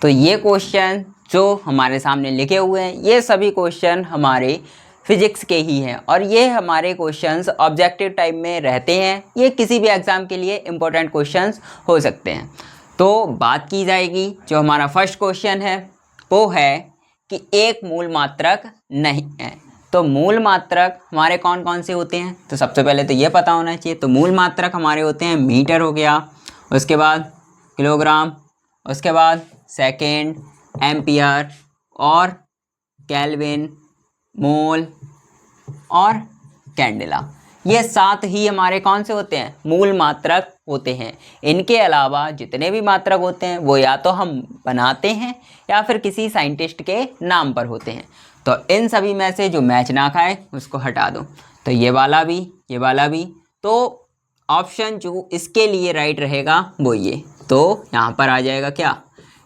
तो ये क्वेश्चन जो हमारे सामने लिखे हुए हैं ये सभी क्वेश्चन हमारे फिजिक्स के ही हैं और ये हमारे क्वेश्चंस ऑब्जेक्टिव टाइप में रहते हैं। ये किसी भी एग्ज़ाम के लिए इम्पोर्टेंट क्वेश्चंस हो सकते हैं। तो बात की जाएगी, जो हमारा फर्स्ट क्वेश्चन है वो है कि एक मूल मात्रक नहीं है। तो मूल मात्रक हमारे कौन कौन से होते हैं, तो सबसे पहले तो ये पता होना चाहिए। तो मूल मात्रक हमारे होते हैं मीटर हो गया, उसके बाद किलोग्राम, उसके बाद सेकेंड, एम्पियर और केल्विन, मोल और कैंडेला। ये 7 ही हमारे कौन से होते हैं, मूल मात्रक होते हैं। इनके अलावा जितने भी मात्रक होते हैं वो या तो हम बनाते हैं या फिर किसी साइंटिस्ट के नाम पर होते हैं। तो इन सभी में से जो मैच ना खाए उसको हटा दो। तो ये वाला भी, ये वाला भी। तो ऑप्शन जो इसके लिए राइट रहेगा वो ये। तो यहाँ पर आ जाएगा क्या,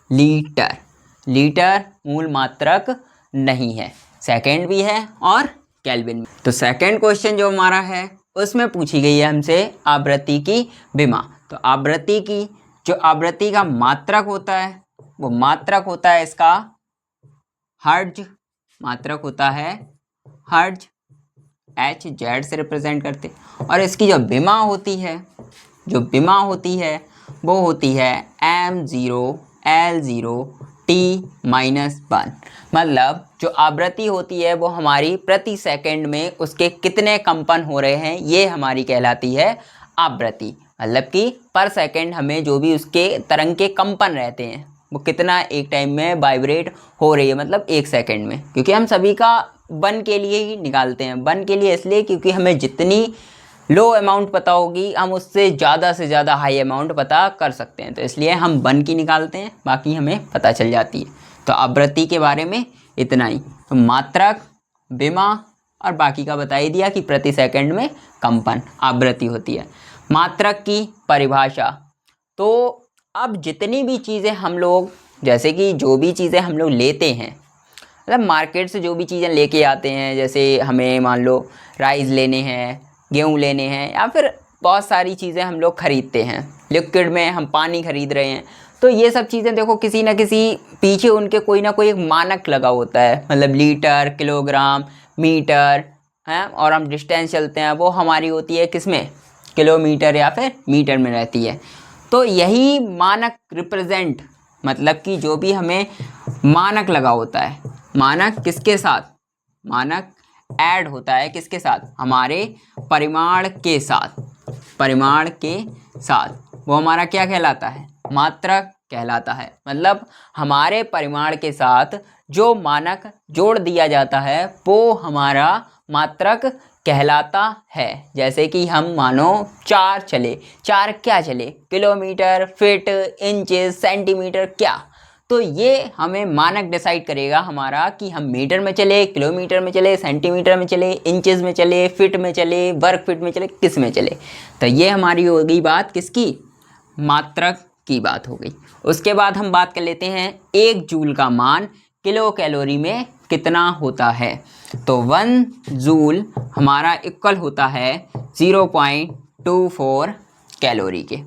लीटर। लीटर मूल मात्रक नहीं है। सेकेंड भी है और केल्विन भी। तो सेकेंड क्वेश्चन जो हमारा है उसमें पूछी गई है हमसे आवृत्ति की विमा। तो आवृत्ति की, जो आवृत्ति का मात्रक होता है वो मात्रक होता है इसका हर्ट्ज। मात्रक होता है हर्ट्ज, एच जेड से रिप्रेजेंट करते। और इसकी जो विमा होती है, जो विमा होती है वो होती है m0L0T-1। मतलब जो आवृत्ति होती है वो हमारी प्रति सेकंड में उसके कितने कंपन हो रहे हैं ये हमारी कहलाती है आवृत्ति। मतलब कि पर सेकंड हमें जो भी उसके तरंग के कंपन रहते हैं वो कितना एक टाइम में वाइब्रेट हो रही है, मतलब एक सेकंड में। क्योंकि हम सभी का 1 के लिए ही निकालते हैं। 1 के लिए इसलिए क्योंकि हमें जितनी लो अमाउंट पता होगी हम उससे ज़्यादा से ज़्यादा हाई अमाउंट पता कर सकते हैं। तो इसलिए हम 1 की निकालते हैं, बाकी हमें पता चल जाती है। तो आवृत्ति के बारे में इतना ही। तो मात्रक, विमा और बाकी का बता ही दिया कि प्रति सेकंड में कंपन आवृत्ति होती है। मात्रक की परिभाषा, तो अब जितनी भी चीज़ें हम लोग, जैसे कि जो भी चीज़ें हम लोग लेते हैं, मतलब मार्केट से जो भी चीज़ें लेके आते हैं, जैसे हमें मान लो राइस लेने हैं, गेहूँ लेने हैं, या फिर बहुत सारी चीज़ें हम लोग ख़रीदते हैं। लिक्विड में हम पानी ख़रीद रहे हैं, तो ये सब चीज़ें देखो किसी न किसी पीछे उनके कोई ना कोई एक मानक लगा होता है। मतलब लीटर, किलोग्राम, मीटर हैं। और हम डिस्टेंस चलते हैं वो हमारी होती है किसमें, किलोमीटर या फिर मीटर में रहती है। तो यही मानक रिप्रेजेंट, मतलब कि जो भी हमें मानक लगा होता है, मानक किसके साथ, मानक ऐड होता है किसके साथ, हमारे परिमाण के साथ। परिमाण के साथ वो हमारा क्या कहलाता है, मात्रक कहलाता है। मतलब हमारे परिमाण के साथ जो मानक जोड़ दिया जाता है वो हमारा मात्रक कहलाता है। जैसे कि हम मानो 4 चले, 4 क्या चले, किलोमीटर, फीट, इंचेस, सेंटीमीटर, क्या। तो ये हमें मानक डिसाइड करेगा हमारा कि हम मीटर में चले, किलोमीटर में चले, सेंटीमीटर में चले, इंचेस में चले, फीट में चले, वर्ग फीट में चले, किस में चले। तो ये हमारी हो गई बात किसकी, मात्रक की बात हो गई। उसके बाद हम बात कर लेते हैं 1 जूल का मान किलो कैलोरी में कितना होता है। तो 1 जूल हमारा इक्वल होता है 0.24 कैलोरी के।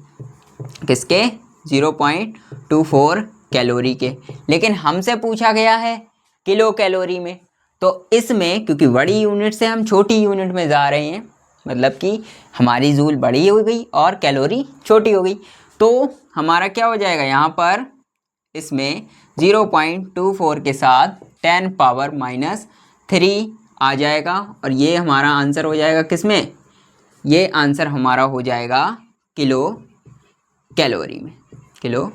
किसके, 0.24 कैलोरी के। लेकिन हमसे पूछा गया है किलो कैलोरी में। तो इसमें क्योंकि बड़ी यूनिट से हम छोटी यूनिट में जा रहे हैं, मतलब कि हमारी जूल बड़ी हो गई और कैलोरी छोटी हो गई, तो हमारा क्या हो जाएगा, यहाँ पर इसमें 0.24 के साथ 10 पावर -3 आ जाएगा। और ये हमारा आंसर हो जाएगा किसमें, ये आंसर हमारा हो जाएगा किलो कैलोरी में, किलो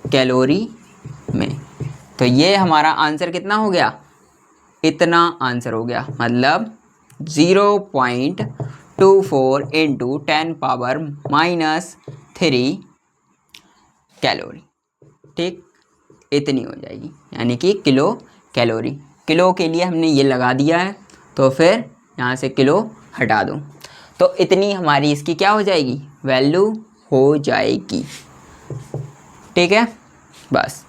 कैलोरी में। तो ये हमारा आंसर कितना हो गया, इतना आंसर हो गया। मतलब 0.24 इंटू 10 पावर -3 कैलोरी। ठीक, इतनी हो जाएगी, यानी कि किलो कैलोरी। किलो के लिए हमने ये लगा दिया है, तो फिर यहाँ से किलो हटा दो, तो इतनी हमारी इसकी क्या हो जाएगी, वैल्यू हो जाएगी। ठीक है, बस।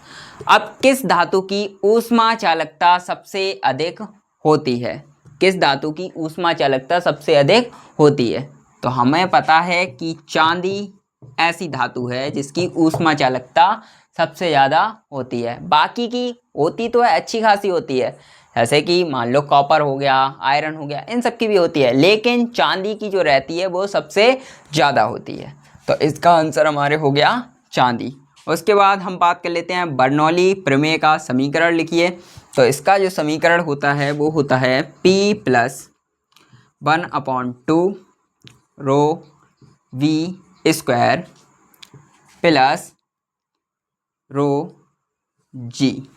अब किस धातु की ऊष्मा चालकता सबसे अधिक होती है, किस धातु की ऊष्मा चालकता सबसे अधिक होती है। तो हमें पता है कि चांदी ऐसी धातु है जिसकी ऊष्मा चालकता सबसे ज़्यादा होती है। बाकी की होती तो है, अच्छी खासी होती है, जैसे कि मान लो कॉपर हो गया, आयरन हो गया, इन सब की भी होती है, लेकिन चांदी की जो रहती है वो सबसे ज़्यादा होती है। तो इसका आंसर हमारे हो गया चांदी। उसके बाद हम बात कर लेते हैं बर्नौली प्रमेय का समीकरण लिखिए। तो इसका जो समीकरण होता है वो होता है P+1/2 rho v square plus rho g.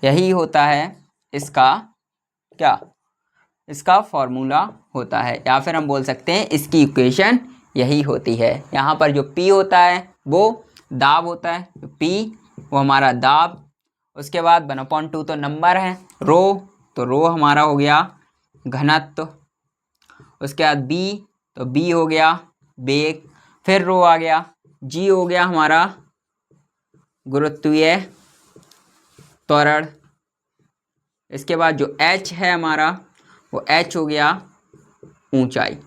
यही होता है इसका क्या, इसका फॉर्मूला होता है, या फिर हम बोल सकते हैं इसकी इक्वेशन यही होती है। यहाँ पर जो P होता है वो दाब होता है, तो P वो हमारा दाब, उसके बाद 1/2 तो नंबर है, रो तो रो हमारा हो गया घनत्व, उसके बाद B तो B हो गया वेग, फिर रो आ गया, G हो गया हमारा गुरुत्वीय त्वरण, इसके बाद जो H है हमारा वो H हो गया ऊंचाई।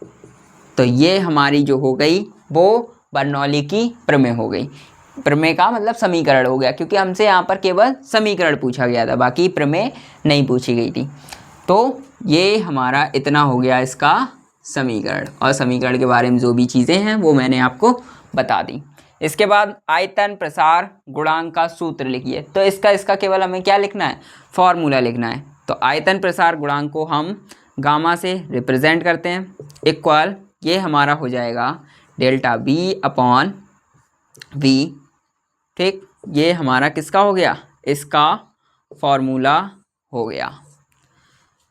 तो ये हमारी जो हो गई वो बर्नौली की प्रमेय हो गई। प्रमेय का मतलब समीकरण हो गया, क्योंकि हमसे यहाँ पर केवल समीकरण पूछा गया था, बाकी प्रमेय नहीं पूछी गई थी। तो ये हमारा इतना हो गया इसका समीकरण, और समीकरण के बारे में जो भी चीज़ें हैं वो मैंने आपको बता दी। इसके बाद आयतन प्रसार गुणांक का सूत्र लिखिए। तो इसका केवल हमें क्या लिखना है, फॉर्मूला लिखना है। तो आयतन प्रसार गुणांक को हम गामा से रिप्रेजेंट करते हैं, इक्वल ये हमारा हो जाएगा डेल्टा V/V। ठीक, ये हमारा किसका हो गया, इसका फॉर्मूला हो गया,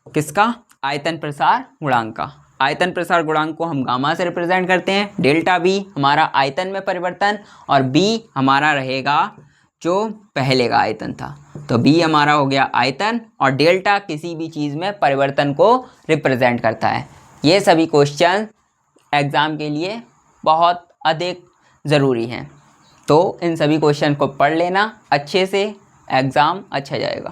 किसका, आयतन प्रसार गुणांक का। आयतन प्रसार गुणांक को हम गामा से रिप्रेजेंट करते हैं, डेल्टा V हमारा आयतन में परिवर्तन, और B हमारा रहेगा जो पहले का आयतन था। तो B हमारा हो गया आयतन, और डेल्टा किसी भी चीज़ में परिवर्तन को रिप्रेजेंट करता है। ये सभी क्वेश्चन एग्ज़ाम के लिए बहुत अधिक ज़रूरी हैं, तो इन सभी क्वेश्चन को पढ़ लेना अच्छे से, एग्ज़ाम अच्छा जाएगा।